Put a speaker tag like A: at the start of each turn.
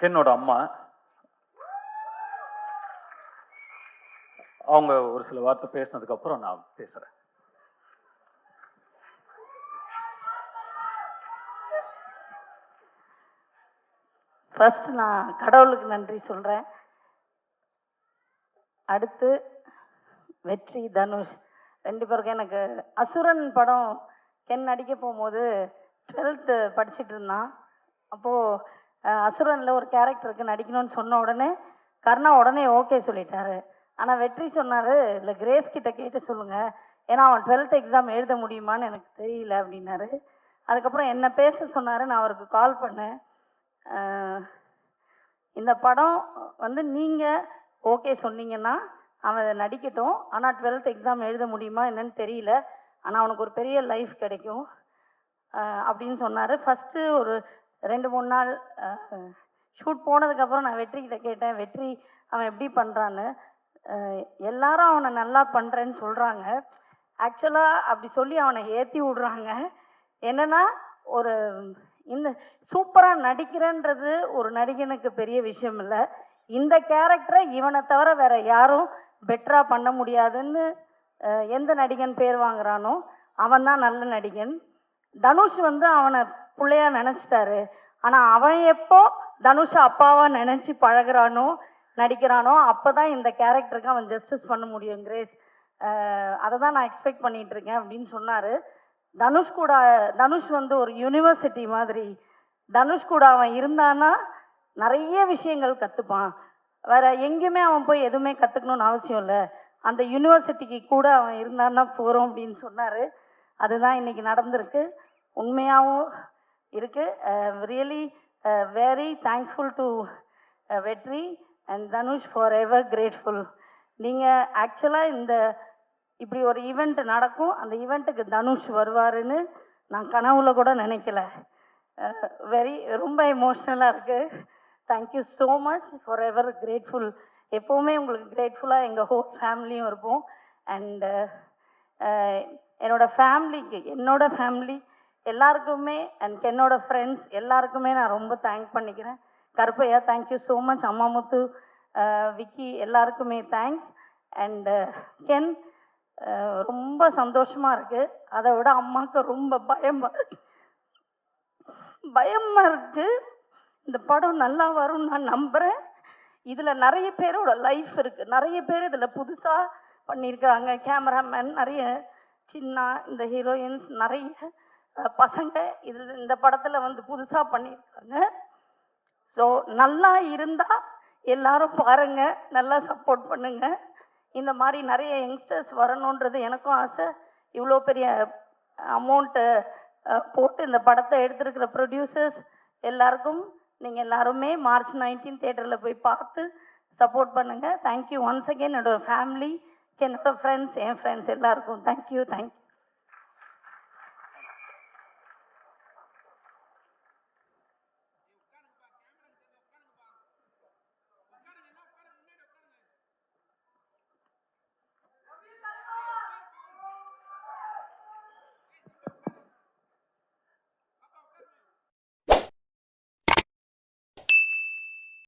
A: கென்னோட அம்மா அவங்க ஒரு சில வார்த்தை பேசினதுக்கு அப்புறம் நான் பேசுறேன்.
B: ஃபர்ஸ்ட் நான் கடவுளுக்கு நன்றி சொல்கிறேன். அடுத்து வெற்றி, தனுஷ் ரெண்டு பேருக்கும். எனக்கு அசுரன் படம் கென் நடிக்க போகும்போது 12th படிச்சுட்டு இருந்தான். அப்போது அசுரனில் ஒரு கேரக்டருக்கு நடிக்கணும்னு சொன்ன உடனே கர்ணா உடனே ஓகே சொல்லிட்டாரு. ஆனால் வெற்றி சொன்னார், இல்லை கிரேஸ் கிட்ட கேட்டு சொல்லுங்கள், ஏன்னா அவன் 12th எக்ஸாம் எழுத முடியுமான்னு எனக்கு தெரியல அப்படின்னாரு. அதுக்கப்புறம் என்ன பேச சொன்னார். நான் அவருக்கு கால் பண்ணேன். இந்த படம் வந்து நீங்கள் ஓகே சொன்னீங்கன்னா அவன் நடிக்கட்டும், ஆனால் 12th எக்ஸாம் எழுத முடியுமா என்னன்னு தெரியல, ஆனால் அவனுக்கு ஒரு பெரிய லைஃப் கிடைக்கும் அப்படின்னு சொன்னார். ஃபஸ்ட்டு ஒரு 2-3 நாள் ஷூட் போனதுக்கப்புறம் நான் வெற்றிக்கிட்ட கேட்டேன், வெற்றி அவன் எப்படி பண்ணுறான்னு. எல்லாரும் அவனை நல்லா பண்ணுறேன்னு சொல்கிறாங்க. ஆக்சுவலாக அப்படி சொல்லி அவனை ஏற்றி விடுறாங்க. என்னென்னா, ஒரு இந்த சூப்பராக நடிக்கிறேன்றது ஒரு நடிகனுக்கு பெரிய விஷயம் இல்லை. இந்த கேரக்டரை இவனை தவிர வேறு யாரும் பெட்டராக பண்ண முடியாதுன்னு எந்த நடிகன் பேர் வாங்குறானோ அவன் தான் நல்ல நடிகன். தனுஷ் வந்து அவனை பிள்ளையா நினச்சிட்டாரு. ஆனால் அவன் எப்போ தனுஷை அப்பாவாக நினச்சி பழகிறானோ நடிக்கிறானோ அப்போ தான் இந்த கேரக்டருக்கு அவன் ஜஸ்டிஸ் பண்ண முடியும். கிரேஸ் அதை தான் நான் எக்ஸ்பெக்ட் பண்ணிகிட்ருக்கேன் அப்படின்னு சொன்னார். தனுஷ் வந்து ஒரு யூனிவர்சிட்டி மாதிரி. தனுஷ் கூட அவன் இருந்தான்னா நிறைய விஷயங்கள் கற்றுப்பான். வேறு எங்கேயுமே அவன் போய் எதுவுமே கற்றுக்கணுன்னு அவசியம் இல்லை. அந்த யூனிவர்சிட்டிக்கு கூட அவன் இருந்தான்னா போகிறோம் அப்படின்னு சொன்னார். அதுதான் இன்றைக்கி நடந்திருக்கு. உண்மையாகவும் இருக்குது. ரியலி வெரி தேங்க்ஃபுல் டு வெற்றி and Dhanush, for ever grateful. நீங்கள் ஆக்சுவலாக இப்படி ஒரு ஈவெண்ட் நடக்கும், அந்த ஈவெண்ட்டுக்கு தனுஷ் வருவாருன்னு நான் கனவுல கூட நினைக்கல. ரொம்ப எமோஷ்னலாக இருக்குது. Thank you so much, for ever grateful. எப்போவுமே உங்களுக்கு கிரேட்ஃபுல்லாக எங்கள் ஹோல் ஃபேமிலியும் இருப்போம். அண்டு என்னோடய ஃபேமிலி எல்லாருக்குமே அண்ட் என்னோடய ஃப்ரெண்ட்ஸ் எல்லாருக்குமே நான் ரொம்ப தேங்க் பண்ணிக்கிறேன். Karuppaiya thank you so much, Ammamuthu, Vicky எல்லாருக்குமே தேங்க்ஸ். அண்டு கென் ரொம்ப சந்தோஷமாக இருக்குது. அதை விட அம்மாவுக்கு ரொம்ப பயமாக இருக்குது. இந்த படம் நல்லா வரும்னு நான் நம்புகிறேன். இதில் நிறைய பேரோட லைஃப் இருக்குது. நிறைய பேர் இதில் புதுசாக பண்ணியிருக்காங்க. கேமராமேன் நிறைய சின்ன, இந்த ஹீரோயின்ஸ் நிறைய பசங்க இந்த படத்தில் வந்து புதுசாக பண்ணியிருக்காங்க. ஸோ நல்லா இருந்தால் எல்லாரும் பாருங்கள், நல்லா சப்போர்ட் பண்ணுங்கள். இந்த மாதிரி நிறைய யங்ஸ்டர்ஸ் வரணுன்றது எனக்கும் ஆசை. இவ்வளோ பெரிய அமௌண்ட்டு போட்டு இந்த படத்தை எடுத்துருக்கிற ப்ரொடியூசர்ஸ் எல்லாருக்கும் நீங்கள் எல்லாருமே March 19 தியேட்டரில் போய் பார்த்து சப்போர்ட் பண்ணுங்கள். Thank you once again. என்னோடய ஃபேமிலி, என்னோடய ஃப்ரெண்ட்ஸ், என் ஃப்ரெண்ட்ஸ் எல்லாருக்கும் தேங்க்யூ.